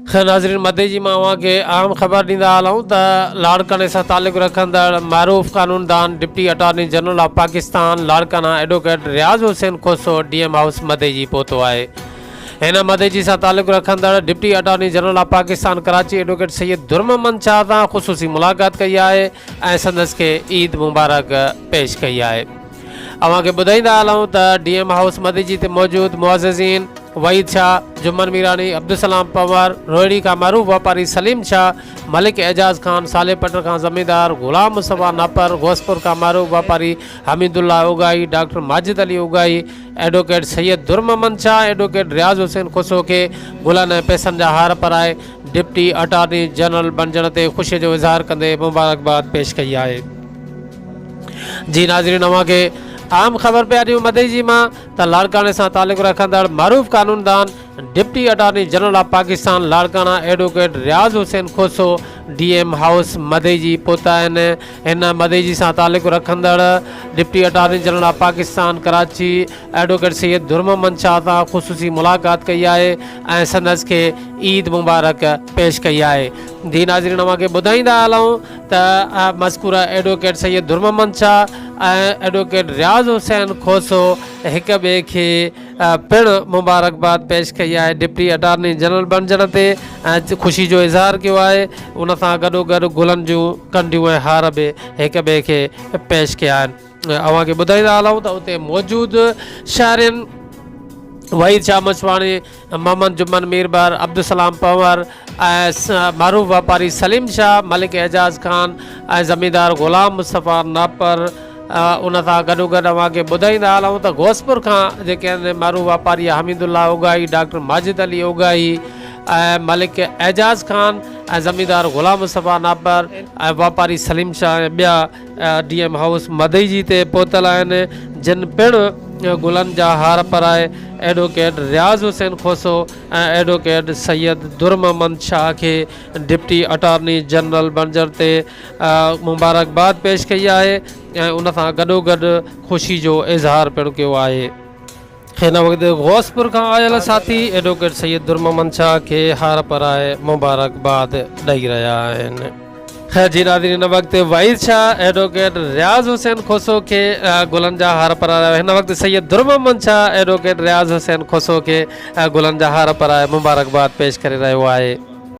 खैर नाज़रीन, मदे जी मां के अहम ख़बर ॾींदा हलूं त लाड़काने सां ताल्लुक़ रखंदड़ मरूफ़ कानूनदान deputy attorney general of Pakistan Larkana advocate Riaz Hussain Khoso DM house मदे जी पहुतो आहे। हिन मदे जी सां ताल्लुक़ रखंदड़ deputy attorney general of Pakistan Karachi advocate Syed Durmman Shah सां ख़ुसूसी मुलाक़ात कई आहे ऐं संदसि खे ईद मुबारक पेश कई आहे। अव्हांखे ॿुधाईंदा हलूं त डीएम हाउस मदे जी ते मौजूद मुअज़्ज़िज़ीन वहीद शाह, जुम्मन मीरानी, अब्दुलसलाम पंवर, रोहिड़ी का मरूफ व्यापारी सलीम शाह, मलिक एजाज खान, साले पटर का ज़मींदार गुलाम मुस्तफ़ा नापर, गोसपुर का मरूफ व्यापारी हमीदुल्ला उगाई, डॉक्टर माजिद अली उगाई, एडवोकेट सैयद दुर्ममन शाह, एडवोकेट रियाज़ हुसैन खोसो के गुलनि ऐं पैसनि जा हार पाराए डिप्टी अटॉर्नी जनरल बणजण ते ख़ुशीअ जो इज़हार कंदे मुबारकबाद पेश कई आहे। जी नाज़रीन, अव्हांखे आम ख़बर पे ॾियूं मदे जी मां त लाड़काने सां ताल्लुक़ रखंदड़ मरूफ़ कानूनदान deputy attorney general of Pakistan Larkana advocate Riaz Hussain Khoso DM house मदे जी पहुता आहिनि। हिन मदे जी सां ताल्लुक़ रखंदड़ deputy attorney general of Pakistan Karachi advocate Syed Durmman Shah सां ख़ुसूसी मुलाक़ात कई आहे ऐं संदसि खे ईद मुबारक पेश कई आहे। जी नाज़रीन, अव्हांखे ॿुधाईंदा हलूं त मज़कूरा एडवोकेट सैयद दुर्ममन शाह ऐं एडवोकेट रियाज़ हुसैन खोसो हिक ॿिए खे पिणु मुबारकबाद पेश कई आहे डिप्टी अटॉर्नी जनरल बणजण ते ऐं ख़ुशी जो इज़हार कयो आहे। उन सां गॾोगॾु गुलनि जूं कंडियूं ऐं हार बि हिक ॿिए खे पेश कया आहिनि। अव्हांखे ॿुधाईंदा हलूं त उते मौजूदु शहरनि वहीद शाह मछवाणी, मोहम्मद जुम्मन मीरबर, अब्दुलसलाम पंवर ऐं मरूफ व्यापारी सलीम शाह, मलिक एजाज खान ऐं ज़मींदार गुलाम मुस्तफ़ा नापर, उन सां गॾोगॾु अव्हांखे ॿुधाईंदा हलूं त गोसपुर खां जेके आहिनि मरूफ व्यापारी हमीदुल्ला उगाई, डॉक्टर माजिद अली उगाई ऐं मलिक एजाज खान ऐं ज़मींदार गुलाम मुस्तफ़ा नापर ऐं वापारी सलीम शाह ऐं ॿिया डीएम हाउस मदई जी ते पहुतल आहिनि, जिन पिणु गुलनि जा हार पाराए एडवोकेट रियाज़ हुसैन खोसो ऐं एडवोकेट सैयद दुर्ममन शाह खे डिप्टी अटॉर्नी जनरल बणजण ते मुबारकबाद पेश कई आहे ऐं उन सां गॾोगॾु ख़ुशी जो इज़हार पिणु कयो आहे। हिन वक़्तु गोसपुर खां आयल साथी एडवोकेट सैयद दुर्ममन शाह खे हार पाराए मुबारकबाद ॾेई रहिया आहिनि। खैर जी नाज़रीन, हिन वक़्तु वहीद शाह एडवोकेट रियाज़ हुसैन खोसो खे गुलनि जा हार पाराए, हिन वक़्तु सैयद दुर्ममन शाह एडवोकेट रियाज़ हुसैन खोसो खे गुलनि जा हार पाराए मुबारकबाद पेश करे रहियो आहे।